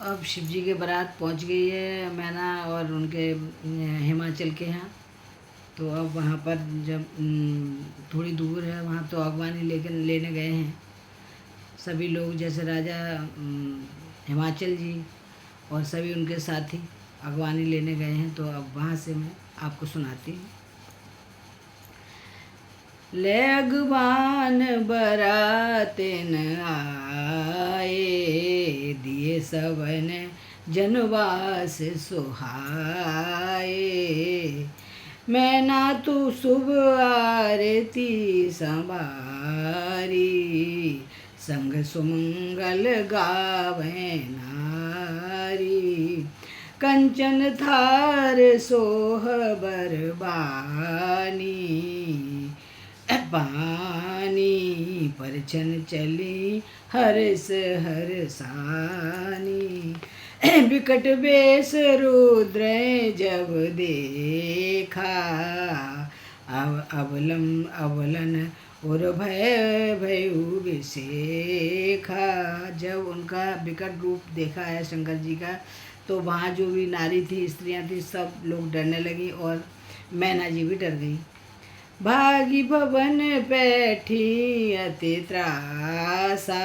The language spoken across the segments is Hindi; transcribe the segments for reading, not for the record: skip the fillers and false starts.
अब शिव जी के बारात पहुंच गई है मैना और उनके हिमाचल के यहाँ। तो अब वहाँ पर जब थोड़ी दूर है वहाँ तो अगवानी लेने गए हैं सभी लोग, जैसे राजा हिमाचल जी और सभी उनके साथी अगवानी लेने गए हैं। तो अब वहाँ से मैं आपको सुनाती हूँ। ले अगवान बरातिन आए, दिए सवन जनवास सुहाए। मैं ना तू शुभ आरती संभारी, संग सुमंगल गावे नारी। कंचन थार सोह बरबानी, पानी परछन चली हर्ष हरसानी। बिकट बेस रुद्र जब देखा, अवलन और भय भयु विशेखा। जब उनका विकट रूप देखा है शंकर जी का, तो वहाँ जो भी नारी थी, स्त्रियाँ थी, सब लोग डरने लगी और मैना जी भी डर गई। भागी भवन बैठी अति त्रासा,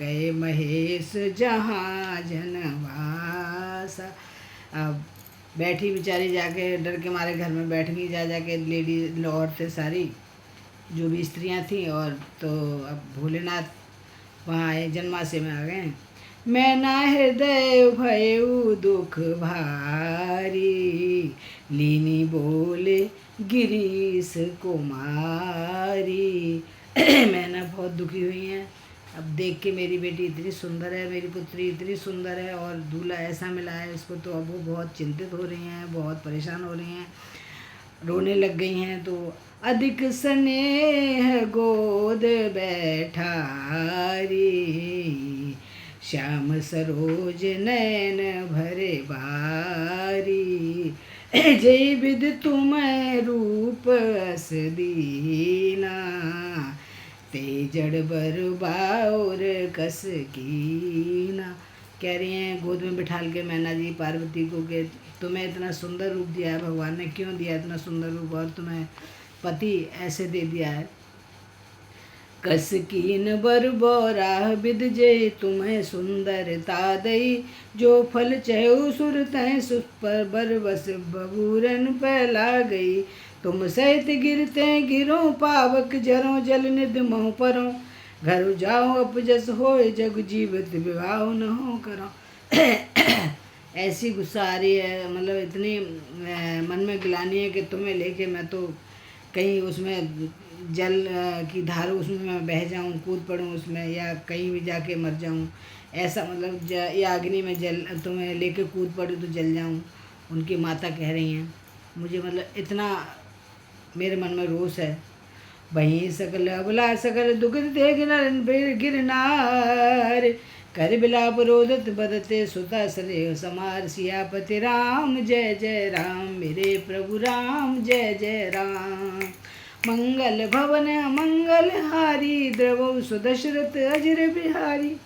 गए महेश जहाँ जनवासा। अब बैठी बेचारी जाके डर के मारे घर में बैठ गई, जाके लेडी औरतें सारी जो भी स्त्रियां थीं। और तो अब भोलेनाथ वहाँ आए, जन्मासे में आ गए। मैना हृदय भयउ दुख भारी, लीनी बोले गिरीश कुमारी। मैना बहुत दुखी हुई हैं। अब देख के मेरी बेटी इतनी सुंदर है, मेरी पुत्री इतनी सुंदर है और दूल्हा ऐसा मिला है उसको, तो अब वो बहुत चिंतित हो रही हैं, बहुत परेशान हो रही हैं, रोने लग गई हैं। तो अधिक स्नेह गोद बैठारी, श्याम सरोज नयन भरे बारी। जय विद तुम रूप अस दीना, ते जड़ बरबाउर कस कीना। कह रही हैं गोद में बिठाल के मैना जी पार्वती को कि तुम्हें इतना सुंदर रूप दिया है भगवान ने, क्यों दिया इतना सुंदर रूप, और तुम्हें पति ऐसे दे दिया है। कस कीन बर बोराह विद जय तुम्हें सुंदरता दई, जो फल चहु सुर तय सुख पर बर बस बबूरन फैला गई। तुम सहित गिरते गिरो पावक जरो, जल निध मोह परो, घर जाओ अपजस होए जग जीवित विवाह न हो करो। ऐसी गुस्सा आ रही है, मतलब इतनी मन में गिलानी है कि तुम्हें लेके मैं तो कहीं उसमें जल की धार उसमें मैं बह जाऊं, कूद पड़ूं उसमें, या कहीं भी जाके मर जाऊं, ऐसा मतलब या अग्नि में जल तुम्हें लेके कूद पड़ूं तो जल जाऊं। उनकी माता कह रही हैं। मुझे मतलब इतना मेरे मन में रोष है। वहीं सकल अबला सकल दुख दे गिरनार, कर बिलाप रोदत बदते सुता सले समार। सियापति राम जय जय राम, मेरे प्रभु राम जय जय राम। मंगल भवन मंगल हारी, द्रवौ सुदशरथ अजर बिहारी।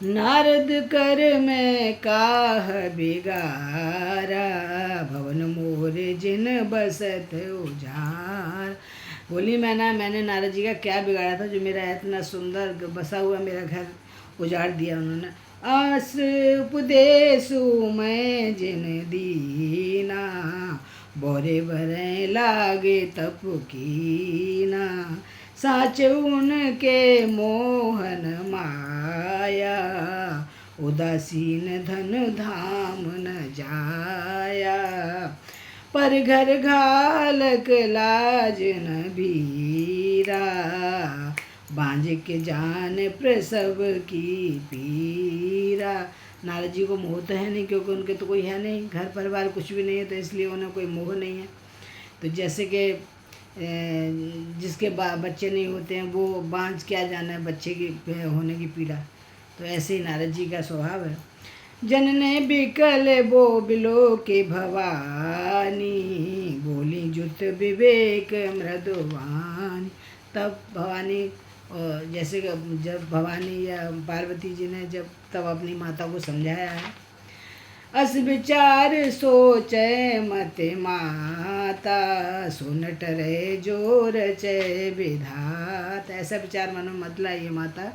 नारद कर में काह बिगारा, भवन मोर जिन बसत उजार। बोली मैंने नारद जी का क्या बिगाड़ा था जो मेरा इतना सुंदर बसा हुआ मेरा घर उजाड़ दिया उन्होंने। आस उपदेशु मैं जिन दीना, बोरे भरे लागे तप कीना। साच उनके मोहन माया, उदासीन धन धाम न जाया। पर घर घालक लाज न बीरा, बांझ के जान प्रसव की पीरा। नारद जी को मोह तो है नहीं, क्योंकि उनके तो कोई है नहीं, घर परिवार कुछ भी नहीं है, तो इसलिए उन्हें कोई मोह नहीं है। तो जैसे कि जिसके बच्चे नहीं होते हैं वो बांझ क्या जाना है बच्चे की होने की पीड़ा। तो ऐसे ही नारद जी का स्वभाव है। जनने बिकल बो बिलो के भवानी, बोली जुत विवेक मृदुवानी। तब भवानी और जैसे कि जब भवानी या पार्वती जी ने जब तब अपनी माता को समझाया है, अस विचार सोचै मत माता, सुन टरे जोर चय विधाता। ऐसा विचार मन में मत लाइए माता,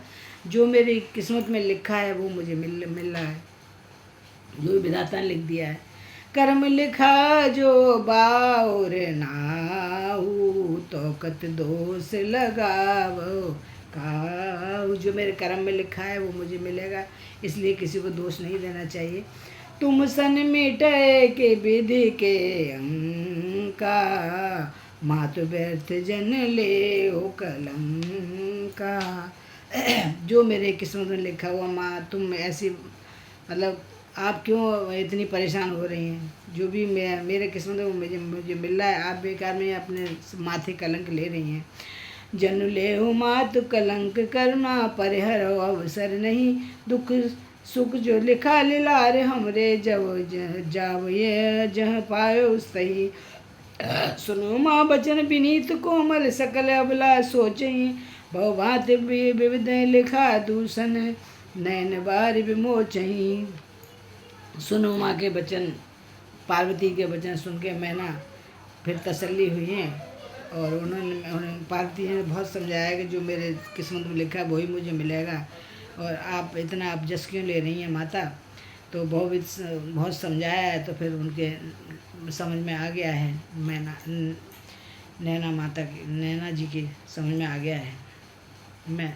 जो मेरी किस्मत में लिखा है वो मुझे मिल रहा है, जो विधाता ने लिख दिया है। कर्म लिखा जो बाउर नाहू, तो कत दोष लगावो काहू। जो मेरे कर्म में लिखा है वो मुझे मिलेगा, इसलिए किसी को दोष नहीं देना चाहिए। तुम सन मिटे के विधि के अंका, मातु व्यर्थ जन ले ओ कलम का। जो मेरे किस्मत में लिखा हुआ, माँ तुम ऐसी मतलब आप क्यों इतनी परेशान हो रही हैं? जो भी मेरे किस्मत में मुझे मिल रहा है, आप बेकार में अपने माथे कलंक ले रही हैं। जन ले हो मात कलंक करना, परिहर अवसर नहीं। दुख सुख जो लिखा लिलार हमरे, जब जाव ये जह पायो सही। सुनो माँ बचन विनीत कोमल, सकल अबला सोचई। बहुभात विविध लिखा दूषण, नैन बार विमोचई। सुनो माँ के वचन, पार्वती के वचन सुन के मैना फिर तसल्ली हुई हैं, और उन्होंने पार्वती ने बहुत समझाया कि जो मेरे किस्मत में लिखा है वही मुझे मिलेगा, और आप इतना आप जस क्यों ले रही हैं माता। तो बहुत समझाया है, तो फिर उनके समझ में आ गया है, नैना माता की, नैना जी की समझ में आ गया है। मैं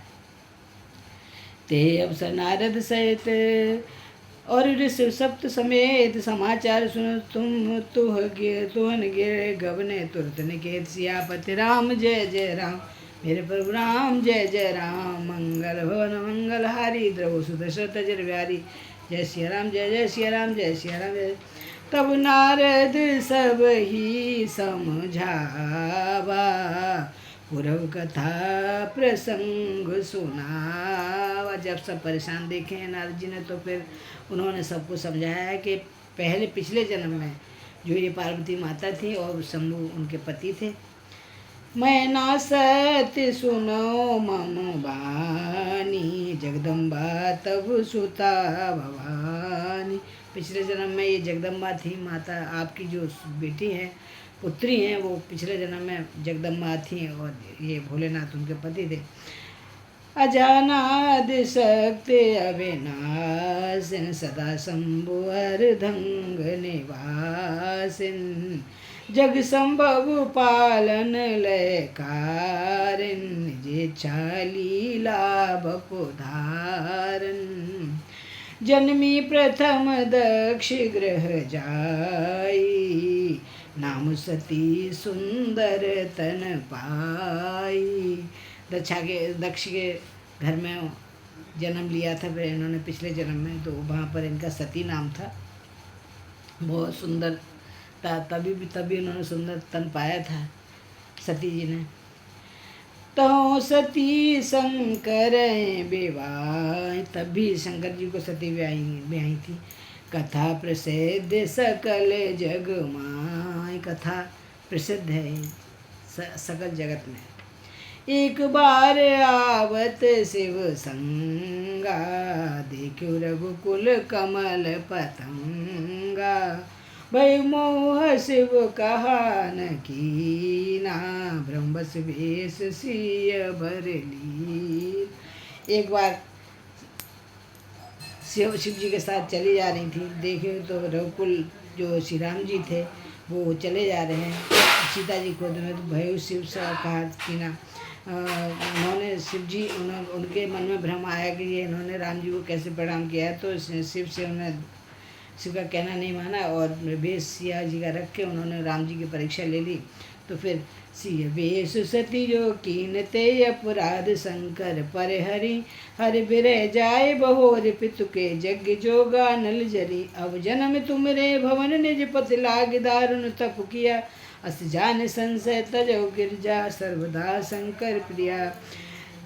ते अवसर नारद सहित और ऋषि सप्त समेत, समाचार सुन तुम तुहन गिर गवने तुरत निकेत। सियापति राम जय जय राम, मेरे प्रभु राम जय जय राम। मंगल भवन मंगलहारी, द्रव सुदशरथ जर व्यारी। जय सिया राम जय जय सिया राम जय सिया राम जय। तब नारद सब ही समझावा, पूर्व कथा प्रसंग सुनावा। जब सब परेशान देखे नारद जी ने, तो फिर उन्होंने सबको समझाया है कि पहले पिछले जन्म में जो ये पार्वती माता थी और शंभु उनके पति थे। मैं ना सत्य सुनो मम बानी, जगदम्बा तब सुता भवानी। पिछले जन्म में ये जगदम्बा थी माता, आपकी जो बेटी है, पुत्री हैं, वो पिछले जन्म में जगदम्बा थी, और ये भोलेनाथ उनके पति थे। अजानाद शक्ति अविनाशिन, सदा शंभु अर्धंग निवासिन। जग संभव पालन लय कारिन, निजेच्छा लीला बपुधारन। जन्मी प्रथम दक्ष गृह जाई, नाम सती सुंदर तन पाई। दक्ष के घर में जन्म लिया था फिर इन्होंने पिछले जन्म में, तो वहाँ पर इनका सती नाम था। बहुत सुंदर था, तभी उन्होंने सुंदर तन पाया था सती जी ने। तो सती शंकर विवाह, तभी शंकर जी को सती ब्याही थी। कथा प्रसिद्ध सकल जग माय, कथा प्रसिद्ध है सकल जगत में। एक बार आवत शिव संगा, देखो रघुकुल कमल पतंगा। भय मोह शिव कहा न कीना, ब्रह्मस वेश सिय भरली। एक बार शिव जी के साथ चली जा रही थी, देखे तो रघुकुल जो श्री राम जी थे वो चले जा रहे हैं, सीता जी को भय शिव से कहा कीना। उन्होंने शिव जी उनके मन में भ्रम आया कि ये इन्होंने राम जी को कैसे प्रणाम किया, तो शिव से उन्होंने शिव का कहना नहीं माना, और वेश सिया जी का रख के उन्होंने राम जी की परीक्षा ले ली। तो फिर सिय वेश सती जो कीनते अपराध, शंकर पर हरि बिरह जाए बहोर। पितु के यज्ञ जोगा नल जरी, अब जन्म तुमरे भवन निज पति लाग। दारुण तप किया अस जान संशय, तजो गिरजा सर्वदा शंकर प्रिया।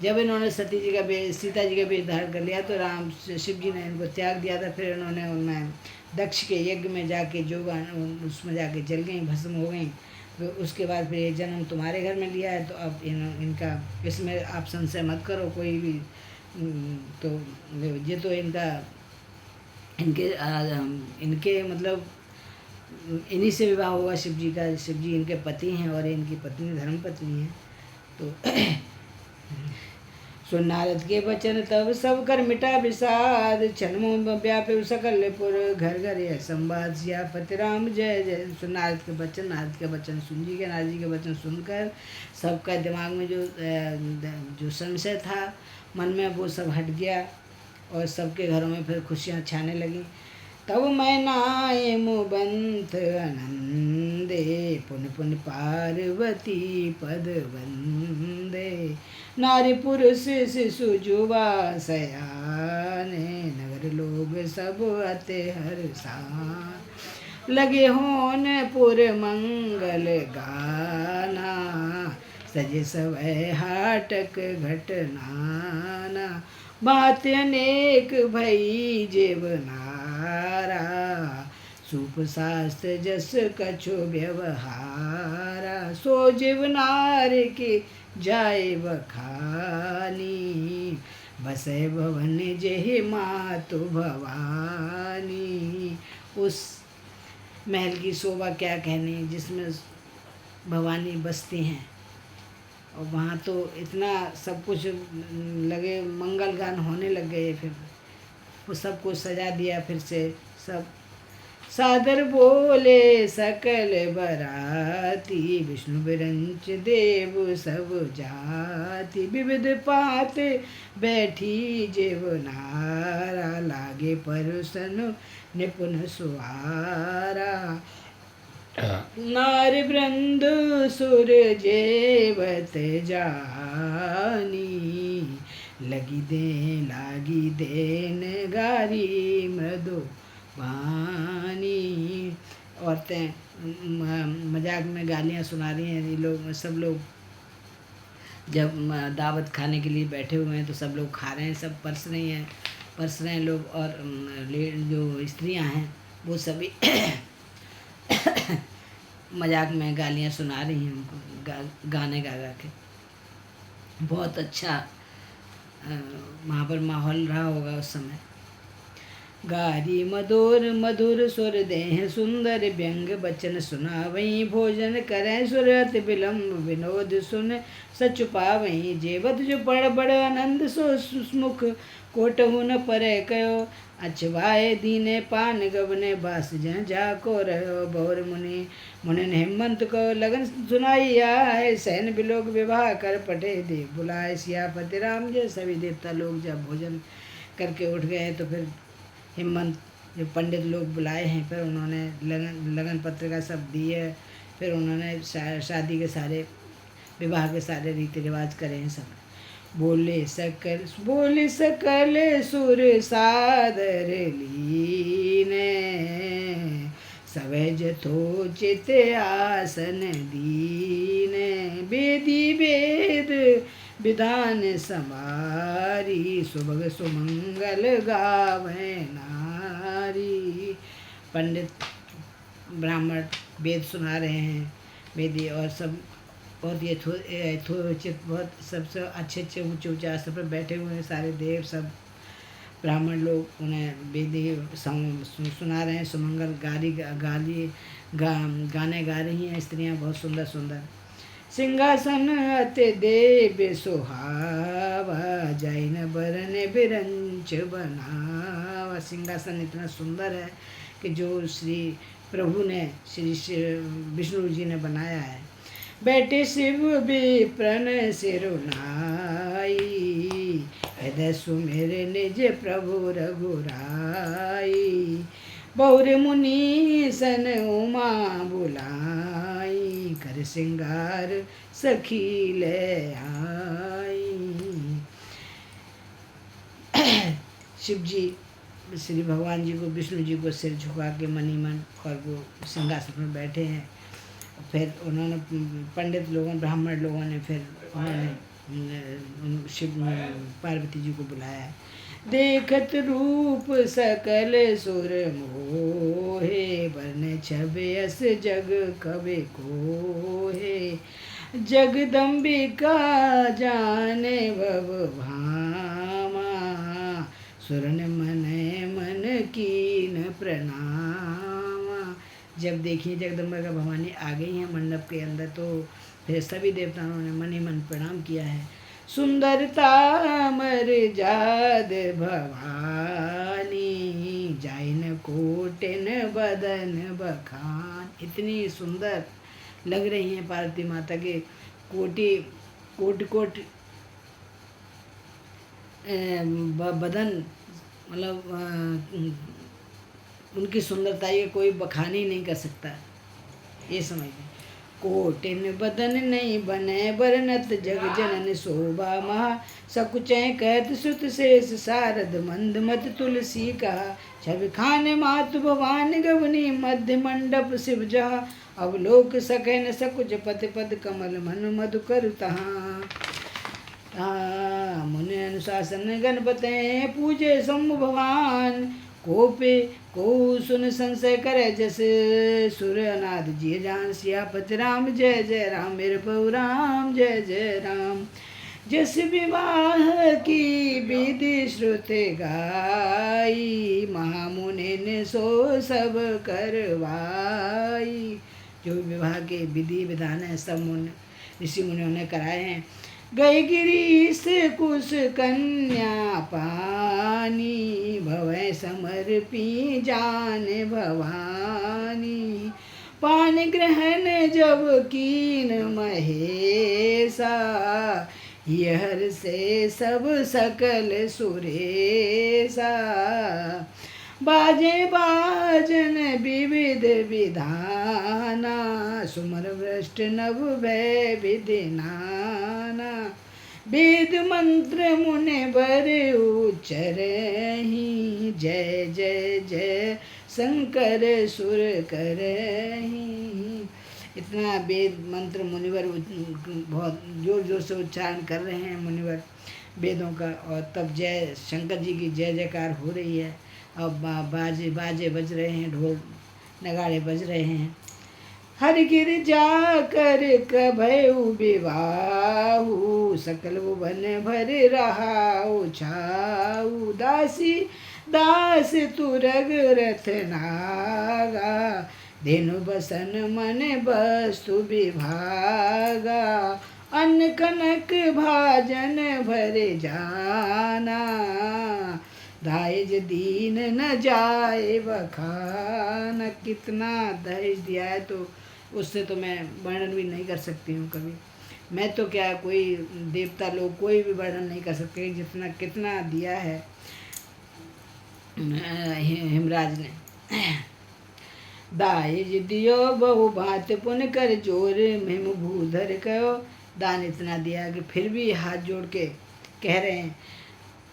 जब इन्होंने सती जी का सीता जी का वेश धारण कर लिया, तो राम शिव जी ने इनको त्याग दिया था। फिर इन्होंने उनमें दक्ष के यज्ञ में जाके जोगा उसमें जाके जल गई, भस्म हो गई। तो उसके बाद फिर ये जन्म तुम्हारे घर में लिया है, तो अब इनका इसमें आप संशय मत करो कोई भी। तो ये तो इनका इनके मतलब इन्हीं से विवाह हुआ शिव जी का। शिव जी इनके पति हैं और इनकी पत्नी धर्म पत्नी है। तो सुन नारद के वचन तब सब कर मिटा विषाद, छनमो व्यापे सकलपुर घर घर यह संवाद। सियापति राम जय जय। सुन नारद के वचन सुन जी के, नारद जी के वचन सुनकर सबका दिमाग में जो संशय था मन में, वो सब हट गया और सबके घरों में फिर खुशियाँ छाने लगीं। तब मैं नाय मुबंत आनंदे, पुन पुन पार्वती पद वंदे। नारी पुरुष शिशु जुवा सयाने, नगर लोग सब अति हर्षान। लगे होन पुर मंगल गाना, सजे सवै हाटक घटनाना। बात अनेक भई जीवनारा, सूप शास्त्र जस कछु व्यवहारा। सो जीवनार की जाय बखानी, बसे भवन जेहि मातु भवानी। उस महल की शोभा क्या कहनी, जिसमें भवानी बसती हैं। और वहाँ तो इतना सब कुछ लगे, मंगल गान होने लग गए। फिर वो सब कुछ सजा दिया फिर से सब। सादर बोले सकल बराती, विष्णु विरंच देव सब जाति। विविध पात बैठी जेवनारा, लागे परुसन निपुण सुहारा। नार वृंद सुर जेवत जानी, लागी देन गारी मृदु वाणी। औरतें मजाक में गालियाँ सुना रही हैं। ये लोग सब लोग जब दावत खाने के लिए बैठे हुए हैं तो सब लोग खा रहे हैं, सब परस रहे हैं लोग। और जो स्त्रियां हैं वो सभी मजाक में गालियाँ सुना रही हैं उनको, गाने गा के। बहुत अच्छा वहाँ पर माहौल रहा होगा उस समय। गारी मधुर मधुर सुर देह सुंदर, व्यंग बचन सुनावई। भोजन करें सुरत विलम्ब, विनोद सुन सचुपावई। जेवत जो पड़ बड़ आनंद सो सुमुख, कोटहु न परे कयो। अचवाए दीने पान गवने, बास जन जाको रहो। बौर मुनि मुनिन हेमंत को लगन सुनाई आए। सैन बिलोक विवाह कर पटे देव बुलाए। सियापति राम जय। सभी देवता लोग जब भोजन करके उठ गए तो फिर हेमंत जो पंडित लोग बुलाए हैं, फिर उन्होंने लगन पत्रिका सब दिए। फिर उन्होंने शादी के सारे, विवाह के सारे रीति रिवाज करे हैं सब। बोले सकल सुर सादर लीने, सवै जथोचित आसन दीने। वेदी वेद विधान समारी, सुभग सुमंगल गावे नारी। पंडित ब्राह्मण वेद सुना रहे हैं, वेदी और सब बहुत यथोचित, बहुत सबसे अच्छे ऊँचे आसन पर बैठे हुए हैं सारे देव सब ब्राह्मण लोग। उन्हें वेदी सुना रहे हैं, सुमंगल गाने गा रही हैं स्त्रियां बहुत सुंदर सुंदर। सिंहासन अति देव सुहावा, जैन बरन बिरंच बनावा। सिंहासन इतना सुंदर है कि जो श्री प्रभु ने, श्री विष्णु जी ने बनाया है। बैठे शिव विप्रन सिरुनाई, हृदय सुमेर निज प्रभु रघुराई। बहुर मुनि सन उमा बुलाई, कर श्रृंगार सखी ले आई। शिव जी श्री भगवान जी को, विष्णु जी को सिर झुका के मनी मन, और वो सिंहासन में बैठे हैं। फिर उन्होंने पंडित लोगों, ब्राह्मण लोगों ने फिर उन्होंने शिव पार्वती जी को बुलाया। देखत रूप सकल सुर मोहे, बरने छबयस जग कवे को है। जगदम्बिका जाने भव भामा, सुरन मन मन कीन प्रणामा। जब देखिए जगदम्बा का भवानी आ गई हैं मंडप के अंदर, तो फिर सभी देवताओं ने मन ही मन प्रणाम किया है। सुंदरता मर जाद भवानी, जाइन कोटिन बदन बखान। इतनी सुंदर लग रही हैं पार्वती माता के कोटि कोट कोट बदन, मतलब उनकी सुंदरता ये कोई बखान ही नहीं कर सकता, ये समझिए। कोटिन बदन नहीं बने बरनत, जग जनन शोभा महा। सकुचय कहत सुत शेष सारद, मंद मत तुलसी कहा। छवि खान मातु भवान गवनी, मध्य मंडप शिव जहा। अवलोक सकै न सकुच पति पद, कमल मन मधुकर तहाँ। मुनि अनुशासन गणपते, पूजे शंभु भगवान। कोपे को सुन संशय करे, जस सुर अनाद जी जान। सियापति राम जय जय राम, मेरे प्रभु राम जय जय राम। जिस विवाह की विधि श्रुति गाई, महामुनि ने सो सब करवाई। जो विवाह के विधि विधान है सब ऋषि मुनियों ने कराए हैं। गए गिरीश कुश कन्या पानी, भवै समर्पी जान भवानी। पान ग्रहण जब कीन महेशा, यहर से सब सकल सुरेशा। बाजे बाजन विविध विधाना, सुमर वृष्ट नव भय विधि नाना। वेद मंत्र मुनि बर उच्चरहि, जय जय जय शंकर सुर करहि। इतना वेद मंत्र मुनिवर बहुत जोर जोर से उच्चारण कर रहे हैं मुनिवर वेदों का, और तब जय शंकर जी की जय जयकार हो रही है। अब बाजे बाजे बज रहे हैं, ढोल नगाड़े बज रहे हैं। हर गिर जाकर कभयु विवाहु, सकल भुवन भर रहाउ छाऊ। दासी दास तुरग रथ नागा, धेनु बसन मन वस्तु विभागा। अन्न कनक भाजन भर जाना, दाइज दीन न जाए बखाना। कितना दहेज दिया है, तो उससे तो मैं वर्णन भी नहीं कर सकती हूँ कभी। मैं तो क्या, कोई देवता लोग कोई भी वर्णन नहीं कर सकते जितना कितना दिया है हिमराज ने। दाइज दियो बहु भात पुन कर जोर, हिम भूधर कहो। दान इतना दिया कि फिर भी हाथ जोड़ के कह रहे हैं,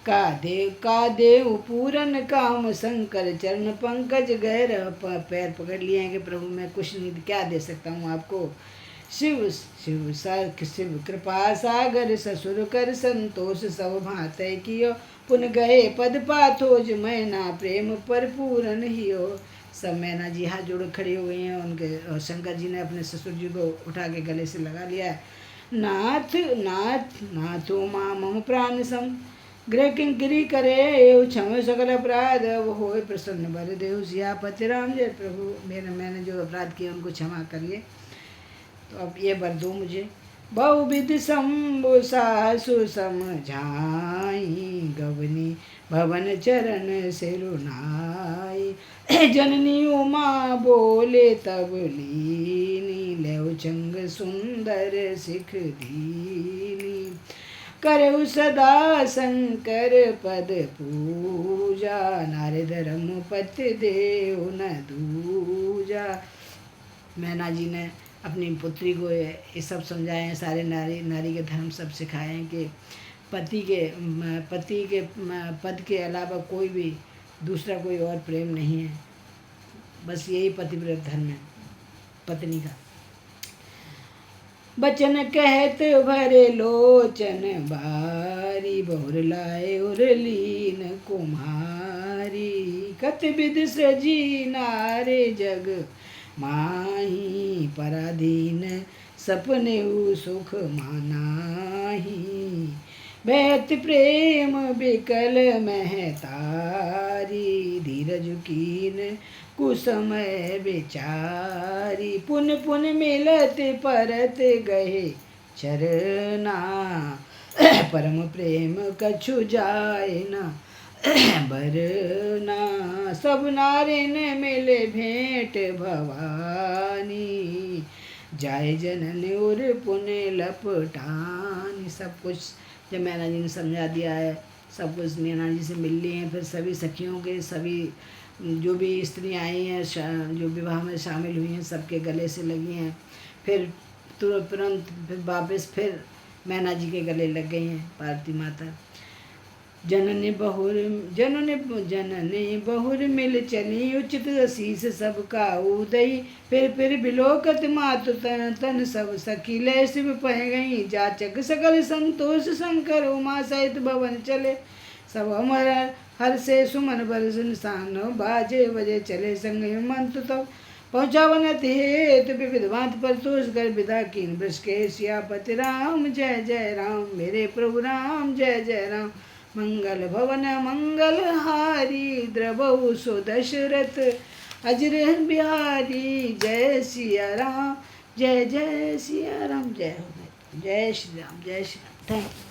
का देव पूरन काम शंकर चरण पंकज गैर। पैर पकड़ लिए हैं कि प्रभु मैं कुछ नहीं, क्या दे सकता हूँ आपको। शिव शिव शिव कृपा सागर, ससुर कर संतोष सब भाते कियो। पुन गए पद पाथोज मैना, प्रेम पर पूरन हियो। सब मैना जी हाथ जोड़ खड़ी हो गई हैं उनके, और शंकर जी ने अपने ससुर जी को उठा के गले से लगा लिया। नाथ नाथ नाथो माँ मम प्राण सम, गृह किंकरी करे क्षम सकल अपराध। वो हो प्रसन्न बर देव सियापति राम जय प्रभु। मैंने जो अपराध किए उनको क्षमा करिए। तो अब ये वर दो मुझे। बहुविध शंभु सासु समझाई, गवनी भवन चरण सिरुनाई। जननी उमा बोले तब लीनी, लेव चंग सुंदर सिख दीनी। करहु सदा शंकर पद पूजा, नारद रमपति देव न दूजा। मैना जी ने अपनी पुत्री को ये सब समझाए हैं, सारे नारी के धर्म सब सिखाए हैं कि पति के पद के अलावा कोई भी दूसरा कोई और प्रेम नहीं है, बस यही पतिव्रत धर्म है पत्नी का। बचन कहत भरे लोचन बारी, बहुर लाए उर लीन कुमारी। कत विध सजी नारे जग माही पराधीन सपने सुख मानाही। बैत प्रेम बिकल महतारी धीरज कीन कुसमय बेचारी। पुन पुन मिलत परत गए चरना परम प्रेम कछु जाए ना बरना। सब नारिन मिले भेंट भवानी जाय जनन और पुण्य लपटानी। सब कुछ जब मैना जी ने समझा दिया है, सब कुछ मैना जी से मिल लिए हैं। फिर सभी सखियों के सभी जो भी स्त्रियाँ आई हैं जो विवाह में शामिल हुई हैं सबके गले से लगी हैं। फिर तुरंत फिर वापस फिर मैना जी के गले लग गई हैं पार्वती माता। जननी बहुर मिल चली उचित शीस सबका उदई। फिर बिलोकत मातु तन सब सखी लय शिव पह गई। जाचक सकल संतोष शंकर उमा सहित भवन चले। सब अमर हर से सुमन बरस निशान बाजे बजे चले। संग हिमंत तो पहुँचावन हेत विविध भांति परतोष कर विदा कीन। वृष के सियापति राम जय जय राम। मेरे प्रभु राम जय जय राम। मंगल भवन मंगल हारी द्रवहु सो दशरथ अजर बिहारी। जय सिया राम जय जय सिया राम। जय हो जय श्री राम जय श्री राम। Thank you.